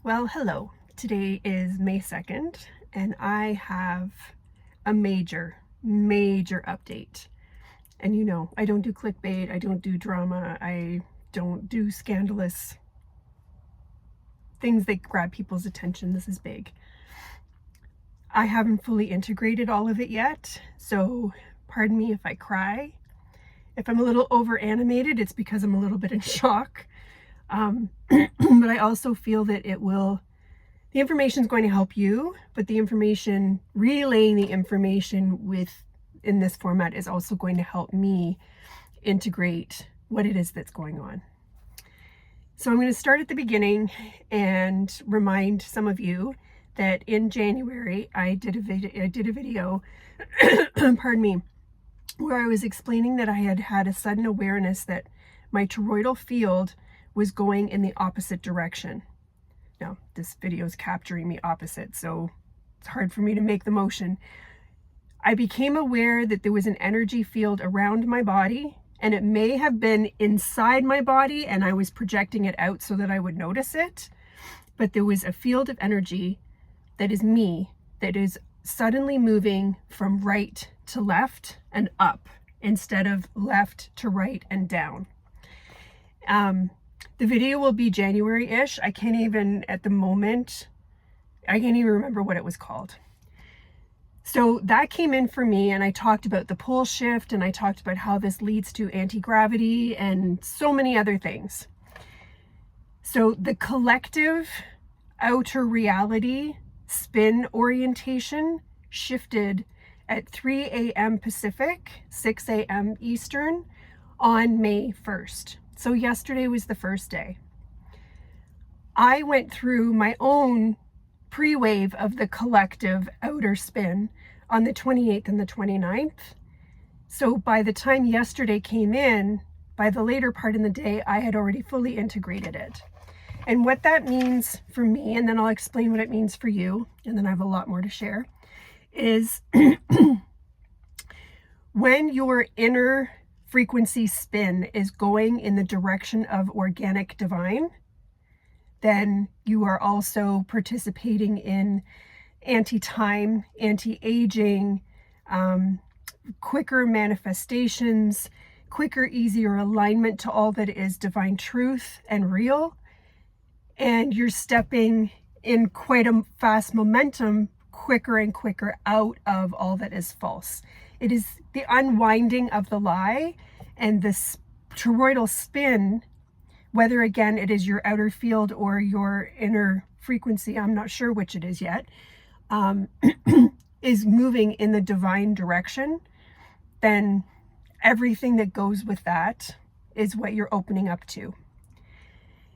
Well, hello. Today is May 2nd, and I have a major update. And you know, I don't do clickbait, I don't do drama, I don't do scandalous things that grab people's attention. This is big. I haven't fully integrated all of it yet, so pardon me if I cry. If I'm a little over animated, it's because I'm a little bit in shock. But I also feel that the information is going to help you, but relaying the information in this format is also going to help me integrate what it is that's going on. So I'm going to start at the beginning and remind some of you that in January I did a video, pardon me, where I was explaining that I had a sudden awareness that my toroidal field was going in the opposite direction. Now, this video is capturing me opposite, so it's hard for me to make the motion. I became aware that there was an energy field around my body, and it may have been inside my body, and I was projecting it out so that I would notice it. But there was a field of energy that is me, that is suddenly moving from right to left and up, instead of left to right and down. The video will be January-ish. I can't even remember what it was called. So that came in for me, and I talked about the pole shift, and I talked about how this leads to anti-gravity and so many other things. So the collective outer reality spin orientation shifted at 3 a.m. Pacific, 6 a.m. Eastern on May 1st. So yesterday was the first day. I went through my own pre-wave of the collective outer spin on the 28th and the 29th. So by the time yesterday came in, by the later part in the day, I had already fully integrated it. And what that means for me, and then I'll explain what it means for you, and then I have a lot more to share, is when your inner frequency spin is going in the direction of organic divine, then you are also participating in anti-time, anti-aging, quicker manifestations, quicker, easier alignment to all that is divine truth and real. And you're stepping in quite a fast momentum, quicker and quicker out of all that is false. It is the unwinding of the lie, and this toroidal spin, whether again it is your outer field or your inner frequency, I'm not sure which it is yet, is moving in the divine direction, then everything that goes with that is what you're opening up to.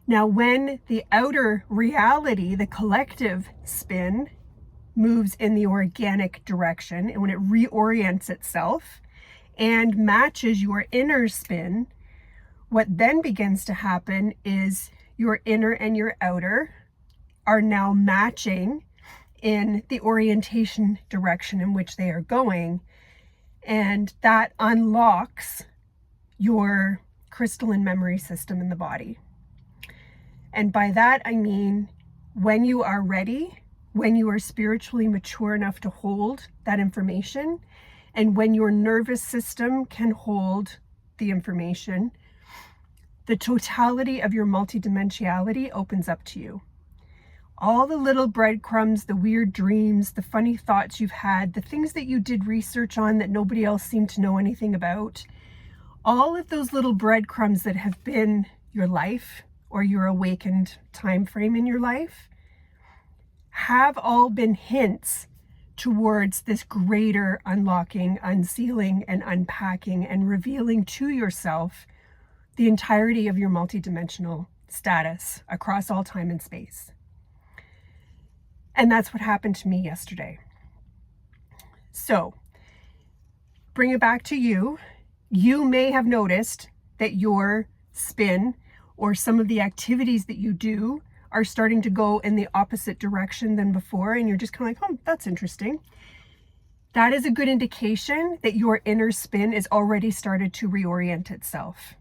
Now, when the outer reality, the collective spin, moves in the organic direction, and when it reorients itself and matches your inner spin, what then begins to happen is your inner and your outer are now matching in the orientation direction in which they are going, and that unlocks your crystalline memory system in the body. And by that I mean, when you are ready, when you are spiritually mature enough to hold that information, and when your nervous system can hold the information, the totality of your multidimensionality opens up to you. All the little breadcrumbs, the weird dreams, the funny thoughts you've had, the things that you did research on that nobody else seemed to know anything about, all of those little breadcrumbs that have been your life or your awakened time frame in your life have all been hints towards this greater unlocking, unsealing, and unpacking and revealing to yourself the entirety of your multidimensional status across all time and space. And that's what happened to me yesterday. So, bring it back to you. You may have noticed that your spin or some of the activities that you do are starting to go in the opposite direction than before, and you're just kind of like, oh, that's interesting. That is a good indication that your inner spin is already started to reorient itself.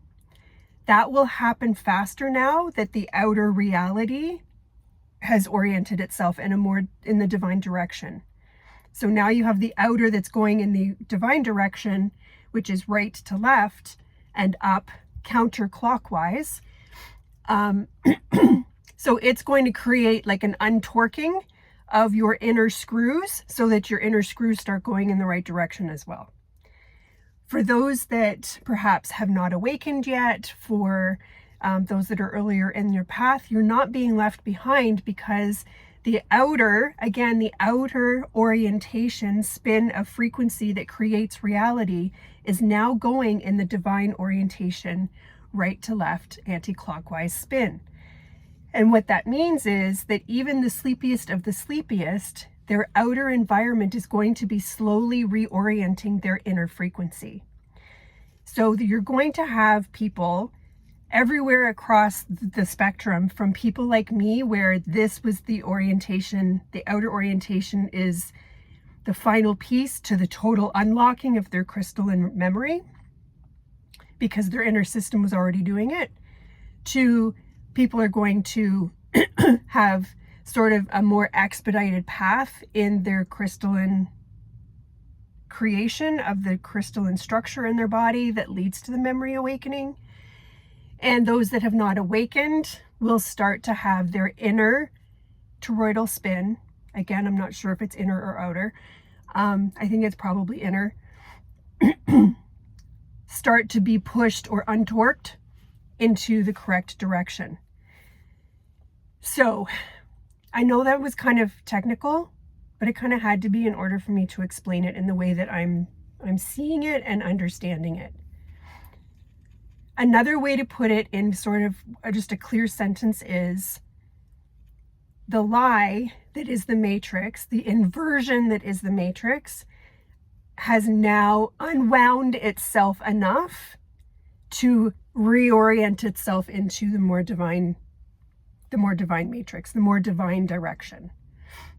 That will happen faster now that the outer reality has oriented itself in the divine direction. So now you have the outer that's going in the divine direction, which is right to left and up counterclockwise. So it's going to create like an untorquing of your inner screws so that your inner screws start going in the right direction as well. For those that perhaps have not awakened yet, for those that are earlier in your path, you're not being left behind, because the outer orientation spin of frequency that creates reality is now going in the divine orientation, right to left, anti-clockwise spin. And what that means is that even the sleepiest of the sleepiest, their outer environment is going to be slowly reorienting their inner frequency. So you're going to have people everywhere across the spectrum, from people like me, where this was the orientation, the outer orientation is the final piece to the total unlocking of their crystalline memory, because their inner system was already doing it, to people are going to have sort of a more expedited path in their crystalline creation of the crystalline structure in their body that leads to the memory awakening. And those that have not awakened will start to have their inner toroidal spin. Again, I'm not sure if it's inner or outer. I think it's probably inner. Start to be pushed or untorqued into the correct direction. So I know that was kind of technical, but it kind of had to be in order for me to explain it in the way that I'm seeing it and understanding it. Another way to put it in sort of just a clear sentence is the lie that is the matrix, the inversion that is the matrix, has now unwound itself enough to reorient itself into the more divine matrix, the more divine direction.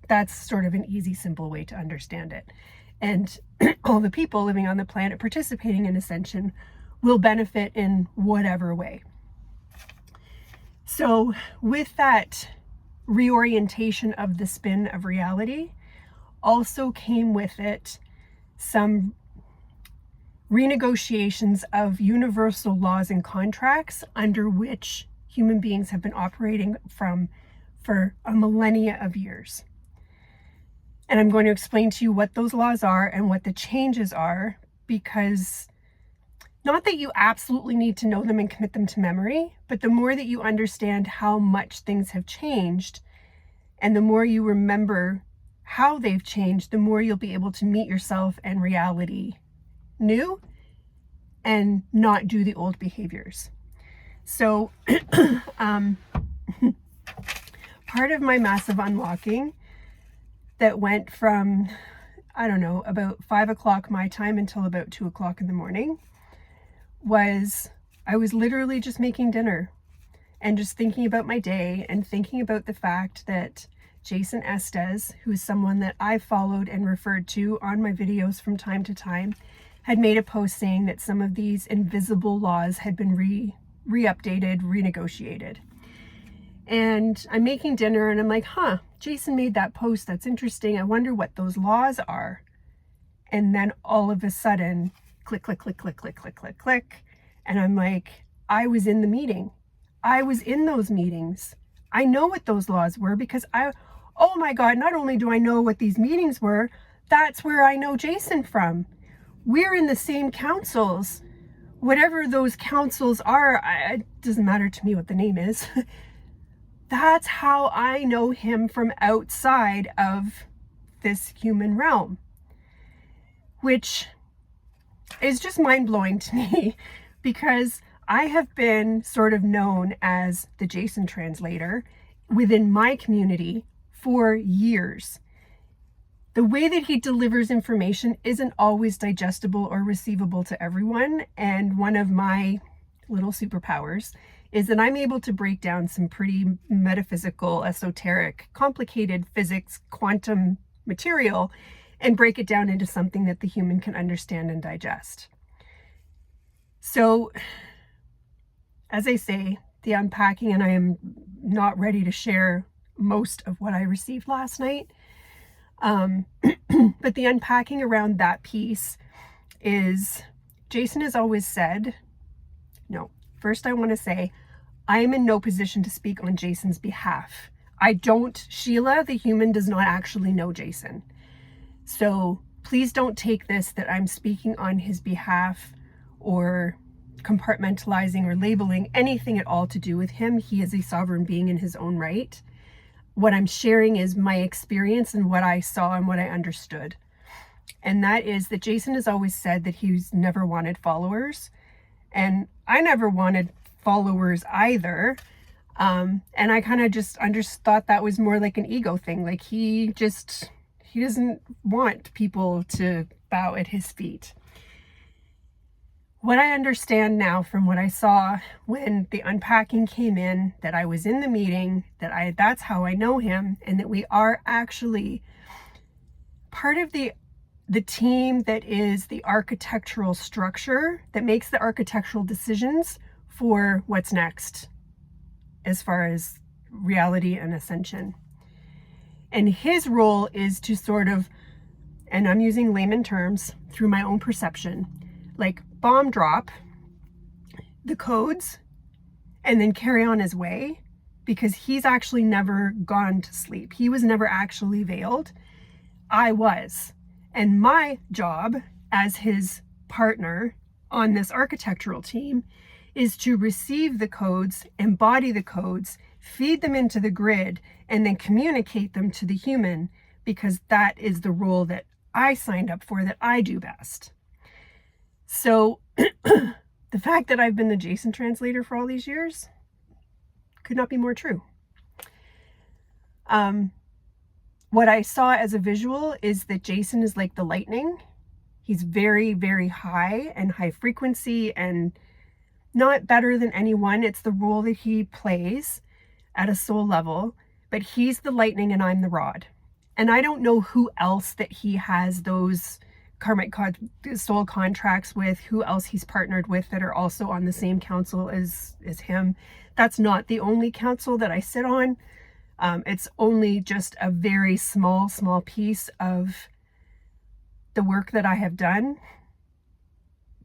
That's sort of an easy, simple way to understand it. And all the people living on the planet participating in ascension will benefit in whatever way. So with that reorientation of the spin of reality, also came with it some renegotiations of universal laws and contracts under which human beings have been operating for a millennia of years. And I'm going to explain to you what those laws are and what the changes are, because not that you absolutely need to know them and commit them to memory, but the more that you understand how much things have changed, and the more you remember how they've changed, the more you'll be able to meet yourself and reality new and not do the old behaviors. So part of my massive unlocking that went from, I don't know, about 5 o'clock my time until about 2 o'clock in the morning was I was literally just making dinner and just thinking about my day and thinking about the fact that Jason Estes, who is someone that I followed and referred to on my videos from time to time, had made a post saying that some of these invisible laws had been re-updated, renegotiated. And I'm making dinner and I'm like, Jason made that post. That's interesting. I wonder what those laws are. And then all of a sudden, click, click, click, click, click, click, click, click. And I'm like, I was in the meeting. I was in those meetings. I know what those laws were because oh my God, not only do I know what these meetings were, that's where I know Jason from. We're in the same councils. Whatever those councils are, it doesn't matter to me what the name is. That's how I know him from outside of this human realm, which is just mind-blowing to me, because I have been sort of known as the Jason translator within my community for years. The way that he delivers information isn't always digestible or receivable to everyone, and one of my little superpowers is that I'm able to break down some pretty metaphysical, esoteric, complicated physics, quantum material, and break it down into something that the human can understand and digest. So, as I say, the unpacking, and I am not ready to share most of what I received last night. But the unpacking around that piece is, Jason has always said, no, first I want to say, I am in no position to speak on Jason's behalf. Sheila, the human, does not actually know Jason. So please don't take this that I'm speaking on his behalf or compartmentalizing or labeling anything at all to do with him. He is a sovereign being in his own right. What I'm sharing is my experience and what I saw and what I understood. And that is that Jason has always said that he's never wanted followers. And I never wanted followers either. And I kind of just thought that was more like an ego thing. Like he doesn't want people to bow at his feet. What I understand now from what I saw when the unpacking came in, that I was in the meeting, that's how I know him, and that we are actually part of the team that is the architectural structure that makes the architectural decisions for what's next as far as reality and ascension. And his role is to sort of, and I'm using layman terms through my own perception, like bomb drop the codes and then carry on his way, because he's actually never gone to sleep. He was never actually veiled. I was. And my job as his partner on this architectural team is to receive the codes, embody the codes, feed them into the grid, and then communicate them to the human, because that is the role that I signed up for, that I do best. So the fact that I've been the Jason translator for all these years could not be more true. What I saw as a visual is that Jason is like the lightning. He's very, very high and high frequency and not better than anyone. It's the role that he plays at a soul level, but he's the lightning and I'm the rod. And I don't know who else that he has those karmic soul contracts with, who else he's partnered with that are also on the same council as him. That's not the only council that I sit on. It's only just a very small piece of the work that I have done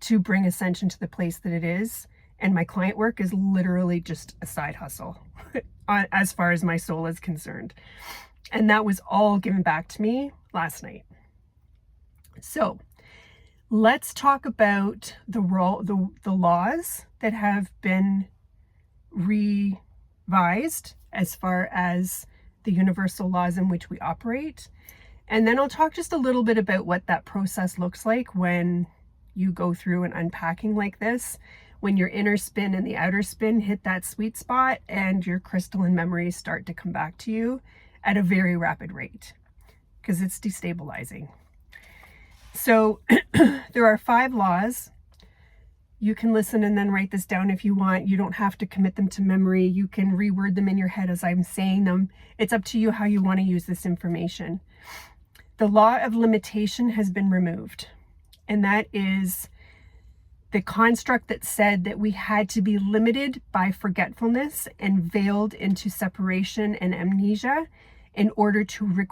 to bring ascension to the place that it is. And my client work is literally just a side hustle as far as my soul is concerned. And that was all given back to me last night. So let's talk about the laws that have been revised as far as the universal laws in which we operate. And then I'll talk just a little bit about what that process looks like when you go through an unpacking like this, when your inner spin and the outer spin hit that sweet spot and your crystalline memories start to come back to you at a very rapid rate, because it's destabilizing. So there are 5 laws. You can listen and then write this down if you want. You don't have to commit them to memory. You can reword them in your head as I'm saying them. It's up to you how you want to use this information. The law of limitation has been removed. And that is the construct that said that we had to be limited by forgetfulness and veiled into separation and amnesia in order to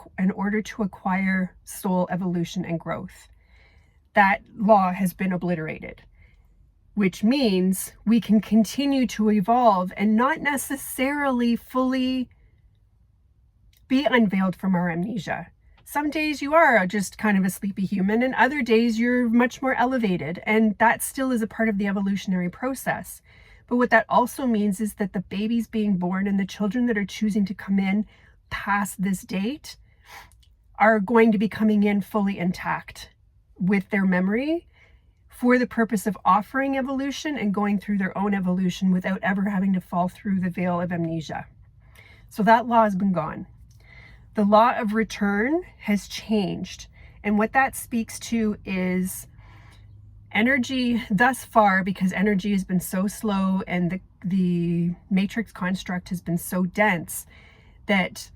acquire soul evolution and growth. That law has been obliterated, which means we can continue to evolve and not necessarily fully be unveiled from our amnesia. Some days you are just kind of a sleepy human, and other days you're much more elevated, and that still is a part of the evolutionary process. But what that also means is that the babies being born and the children that are choosing to come in past this date are going to be coming in fully intact with their memory for the purpose of offering evolution and going through their own evolution without ever having to fall through the veil of amnesia. So that law has been gone. The law of return has changed. And what that speaks to is energy thus far, because energy has been so slow and the matrix construct has been so dense, that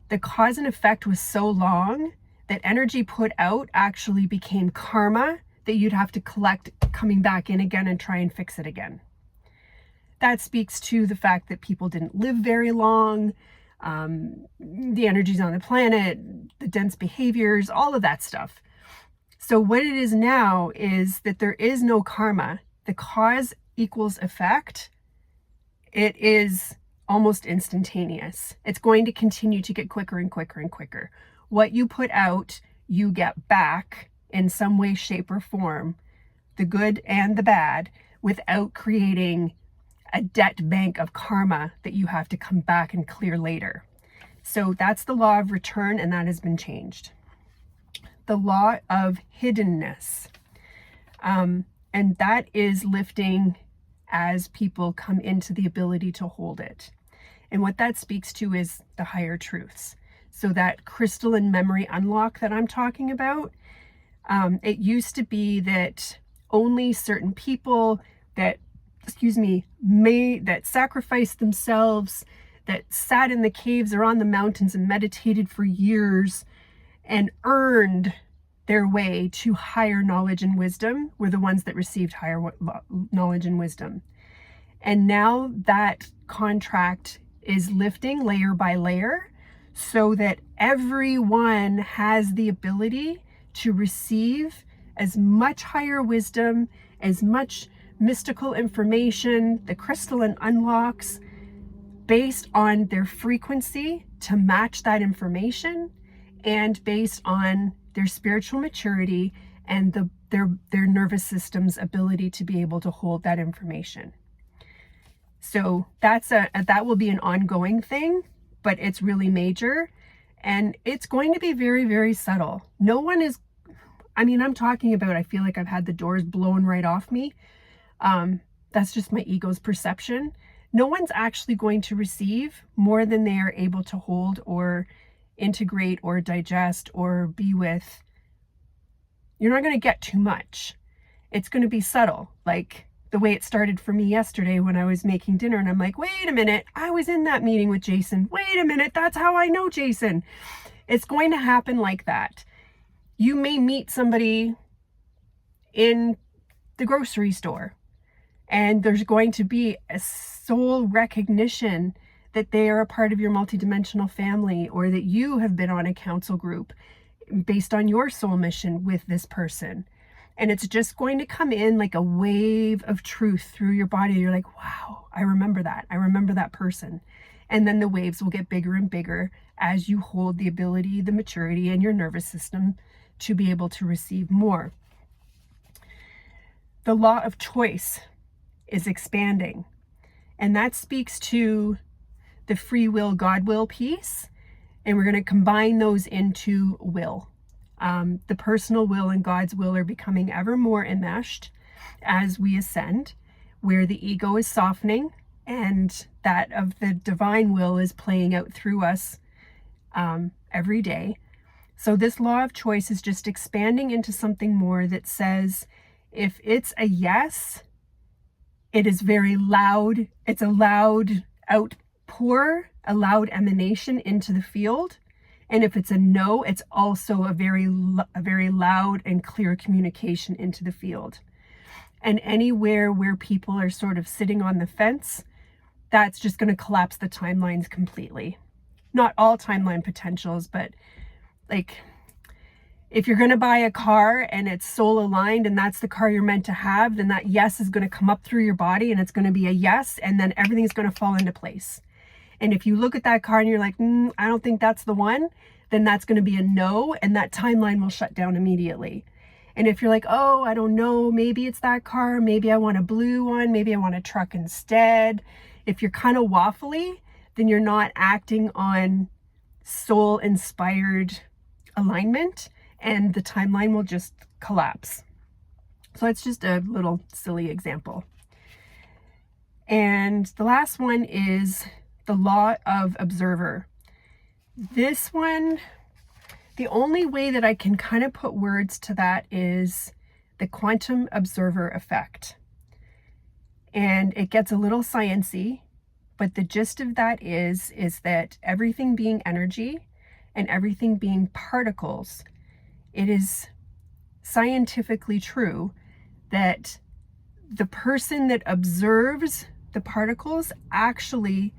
the cause and effect was so long that energy put out actually became karma that you'd have to collect coming back in again and try and fix it again. That speaks to the fact that people didn't live very long. the energies on the planet, the dense behaviors, all of that stuff. So what it is now is that there is no karma. The cause equals effect. It is almost instantaneous. It's going to continue to get quicker and quicker and quicker. What you put out, you get back in some way, shape, or form, the good and the bad, without creating a debt bank of karma that you have to come back and clear later. So that's the law of return, and that has been changed. The law of hiddenness. And that is lifting as people come into the ability to hold it. And what that speaks to is the higher truths. So that crystalline memory unlock that I'm talking about, it used to be that only certain people that sacrificed themselves, that sat in the caves or on the mountains and meditated for years and earned their way to higher knowledge and wisdom were the ones that received higher knowledge and wisdom. And now that contract is lifting layer by layer so that everyone has the ability to receive as much higher wisdom, as much mystical information, the crystalline unlocks, based on their frequency to match that information, and based on their spiritual maturity and their nervous system's ability to be able to hold that information. So that will be an ongoing thing, but it's really major, and it's going to be very, very subtle. No one is, I'm talking about, I feel like I've had the doors blown right off me. That's just my ego's perception. No one's actually going to receive more than they are able to hold or integrate or digest or be with. You're not going to get too much. It's going to be subtle, like the way it started for me yesterday when I was making dinner, and I'm like, wait a minute, I was in that meeting with Jason. Wait a minute, that's how I know Jason. It's going to happen like that. You may meet somebody in the grocery store, and there's going to be a soul recognition that they are a part of your multidimensional family, or that you have been on a council group based on your soul mission with this person. And it's just going to come in like a wave of truth through your body. You're like, wow, I remember that. I remember that person. And then the waves will get bigger and bigger as you hold the ability, the maturity, and your nervous system to be able to receive more. The law of choice is expanding. And that speaks to the free will, God will piece. And we're going to combine those into will. The personal will and God's will are becoming ever more enmeshed as we ascend, where the ego is softening and that of the divine will is playing out through us every day. So this law of choice is just expanding into something more that says, if it's a yes, it is very loud. It's a loud outpour, a loud emanation into the field. And if it's a no, it's also a very loud and clear communication into the field. And anywhere where people are sort of sitting on the fence, that's just going to collapse the timelines completely. Not all timeline potentials, but like if you're going to buy a car and it's soul aligned and that's the car you're meant to have, then that yes is going to come up through your body and it's going to be a yes, and then everything's going to fall into place. And if you look at that car and you're like, I don't think that's the one, then that's going to be a no, and that timeline will shut down immediately. And if you're like, oh, I don't know, maybe it's that car, maybe I want a blue one, maybe I want a truck instead. If you're kind of waffly, then you're not acting on soul-inspired alignment, and the timeline will just collapse. So that's just a little silly example. And the last one is the law of observer. This one, the only way that I can kind of put words to that is the quantum observer effect. And it gets a little sciencey, but the gist of that is that everything being energy and everything being particles, it is scientifically true that the person that observes the particles actually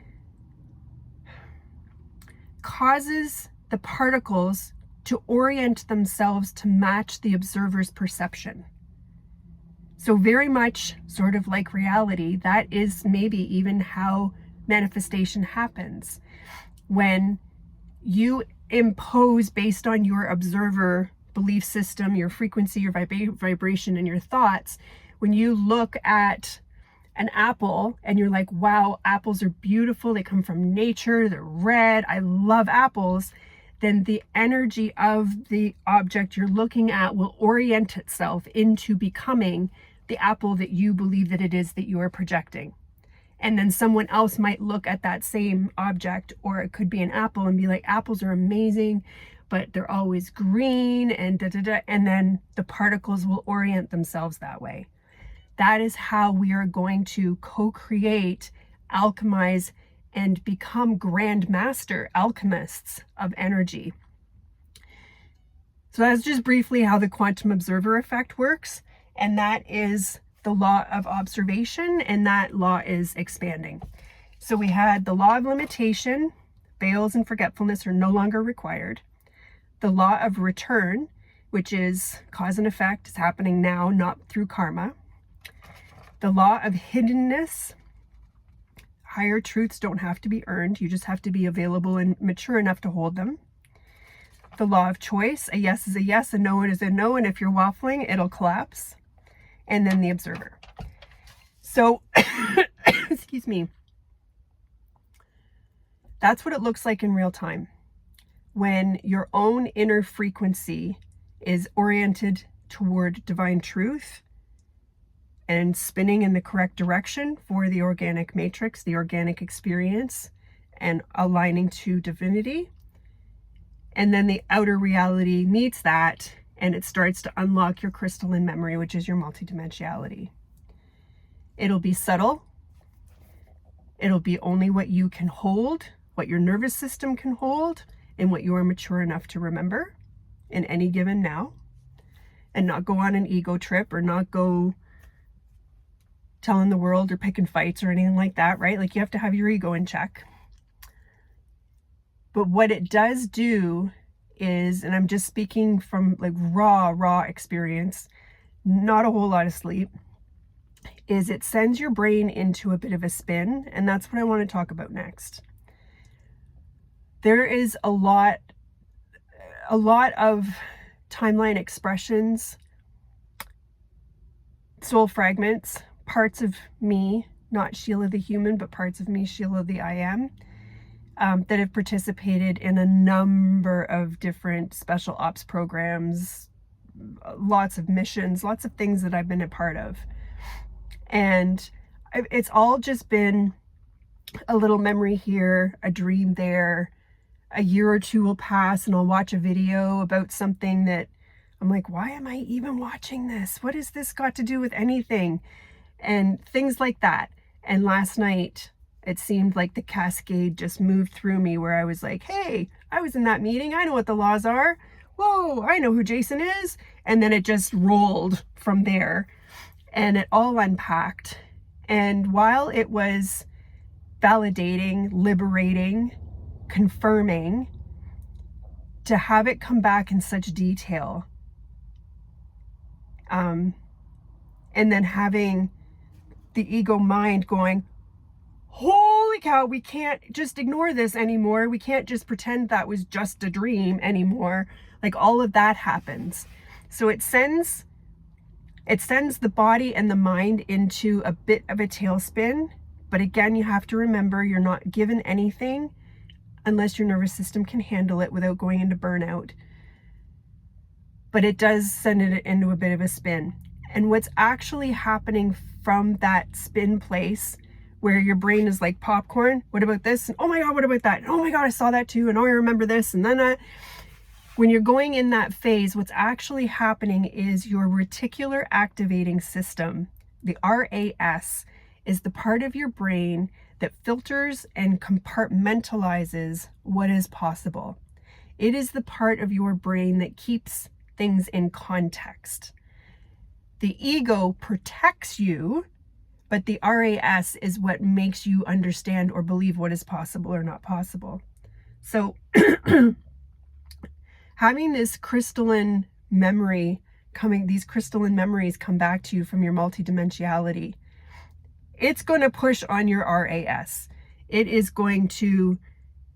causes the particles to orient themselves to match the observer's perception. So very much sort of like reality, that is maybe even how manifestation happens. When you impose based on your observer belief system, your frequency, your vibration, and your thoughts, when you look at an apple and you're like, wow, apples are beautiful, they come from nature, they're red, I love apples, then the energy of the object you're looking at will orient itself into becoming the apple that you believe that it is that you are projecting. And then someone else might look at that same object, or it could be an apple, and be like, apples are amazing, but they're always green, and da da da. And then the particles will orient themselves that way. That is how we are going to co-create, alchemize, and become grandmaster alchemists of energy. So that's just briefly how the quantum observer effect works. And that is the law of observation, and that law is expanding. So we had the law of limitation, veils and forgetfulness are no longer required. The law of return, which is cause and effect, is happening now, not through karma. The law of hiddenness, higher truths don't have to be earned, you just have to be available and mature enough to hold them. The law of choice, a yes is a yes, a no is a no, and if you're waffling, it'll collapse. And then the observer. So, excuse me, that's what it looks like in real time. When your own inner frequency is oriented toward divine truth and spinning in the correct direction for the organic matrix, the organic experience, and aligning to divinity. And then the outer reality meets that, and it starts to unlock your crystalline memory, which is your multidimensionality. It'll be subtle. It'll be only what you can hold, what your nervous system can hold, and what you are mature enough to remember in any given now, and not go on an ego trip, or not go telling the world or picking fights or anything like that, right? Like, you have to have your ego in check. But what it does do is, and I'm just speaking from like raw experience, not a whole lot of sleep, is it sends your brain into a bit of a spin. And that's what I want to talk about next. There is a lot of timeline expressions, soul fragments, parts of me, not Sheila the human, but parts of me, Sheila the I am, that have participated in a number of different special ops programs, lots of missions, lots of things that I've been a part of. And it's all just been a little memory here, a dream there. A year or two will pass and I'll watch a video about something that I'm like, why am I even watching this? What has this got to do with anything? And things like that. And last night, it seemed like the cascade just moved through me, where I was like, hey, I was in that meeting. I know what the laws are. Whoa, I know who Jason is. And then it just rolled from there, and it all unpacked. And while it was validating, liberating, confirming, to have it come back in such detail, and then having the ego mind going, holy cow, we can't just ignore this anymore. We can't just pretend that was just a dream anymore. Like, all of that happens. So it sends the body and the mind into a bit of a tailspin. But again, you have to remember, you're not given anything unless your nervous system can handle it without going into burnout. But it does send it into a bit of a spin. And what's actually happening from that spin place, where your brain is like popcorn, what about this? And oh my God, what about that? And oh my God, I saw that too. And oh, I remember this. And then when you're going in that phase, what's actually happening is your reticular activating system, the RAS, is the part of your brain that filters and compartmentalizes what is possible. It is the part of your brain that keeps things in context. The ego protects you, but the RAS is what makes you understand or believe what is possible or not possible. So having this crystalline memory these crystalline memories come back to you from your multidimensionality, it's going to push on your RAS. It is going to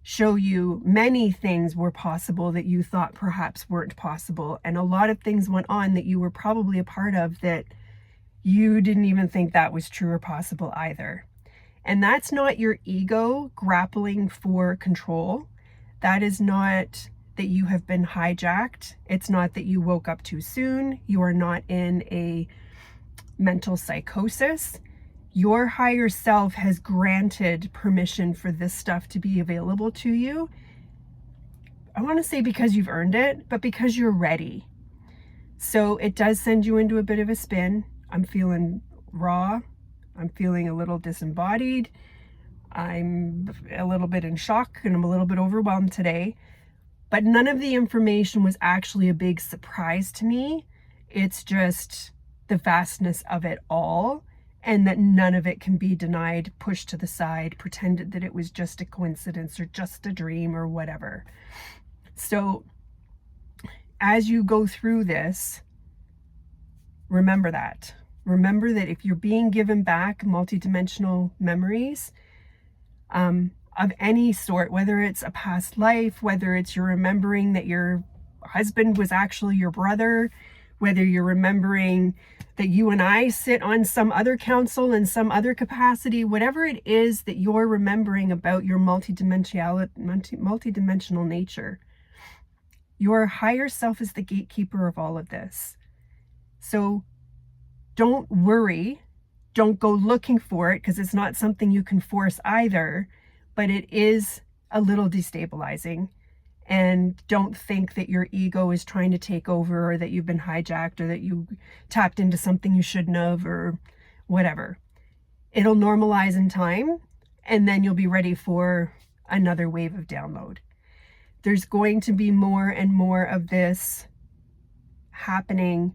show you many things were possible that you thought perhaps weren't possible. And a lot of things went on that you were probably a part of that you didn't even think that was true or possible either. And that's not your ego grappling for control. That is not that you have been hijacked. It's not that you woke up too soon. You are not in a mental psychosis. Your higher self has granted permission for this stuff to be available to you. I want to say because you've earned it, but because you're ready. So it does send you into a bit of a spin. I'm feeling raw. I'm feeling a little disembodied. I'm a little bit in shock and I'm a little bit overwhelmed today. But none of the information was actually a big surprise to me. It's just the vastness of it all, and that none of it can be denied, pushed to the side, pretended that it was just a coincidence or just a dream or whatever. So as you go through this, remember that. Remember that if you're being given back multidimensional memories of any sort, whether it's a past life, whether it's you're remembering that your husband was actually your brother, whether you're remembering that you and I sit on some other council in some other capacity, whatever it is that you're remembering about your multidimensional nature, your higher self is the gatekeeper of all of this. So don't worry, don't go looking for it, because it's not something you can force either, but it is a little destabilizing. And don't think that your ego is trying to take over, or that you've been hijacked, or that you tapped into something you shouldn't have, or whatever. It'll normalize in time, and then you'll be ready for another wave of download. There's going to be more and more of this happening,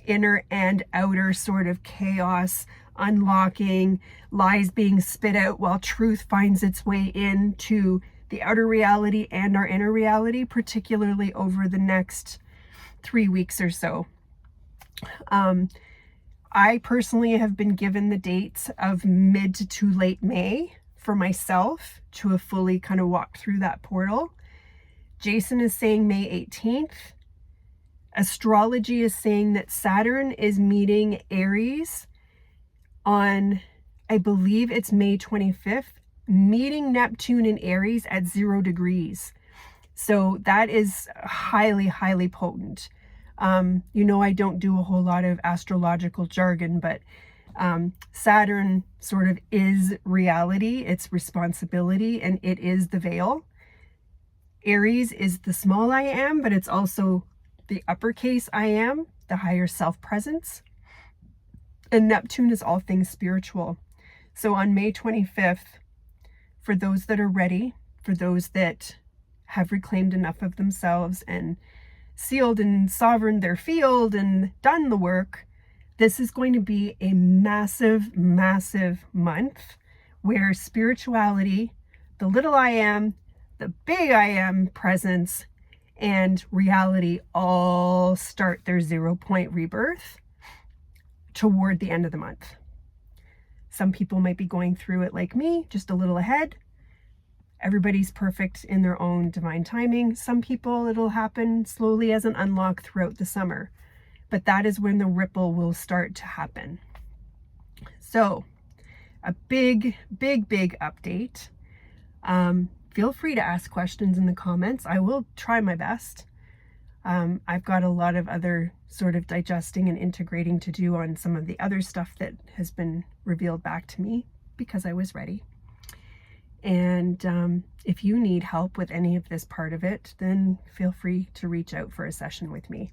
inner and outer sort of chaos, unlocking, lies being spit out while truth finds its way into the outer reality and our inner reality, particularly over the next 3 weeks or so. I personally have been given the dates of mid to late May for myself to have fully kind of walked through that portal. Jason is saying May 18th. Astrology is saying that Saturn is meeting Aries on, I believe it's May 25th, meeting Neptune in Aries at 0 degrees. So that is highly, highly potent. I don't do a whole lot of astrological jargon, but Saturn sort of is reality, it's responsibility, and it is the veil. Aries is the small I am, but it's also the uppercase I am, the higher self-presence. And Neptune is all things spiritual. So on May 25th, for those that are ready, for those that have reclaimed enough of themselves and sealed and sovereigned their field and done the work, this is going to be a massive, massive month where spirituality, the little I am, the big I am presence, and reality all start their 0 point rebirth toward the end of the month. Some people might be going through it like me, just a little ahead. Everybody's perfect in their own divine timing. Some people, it'll happen slowly as an unlock throughout the summer. But that is when the ripple will start to happen. So, a big, big, big update. Feel free to ask questions in the comments. I will try my best. I've got a lot of other sort of digesting and integrating to do on some of the other stuff that has been revealed back to me because I was ready. And if you need help with any of this part of it, then feel free to reach out for a session with me.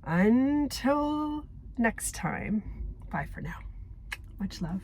Until next time, bye for now. Much love.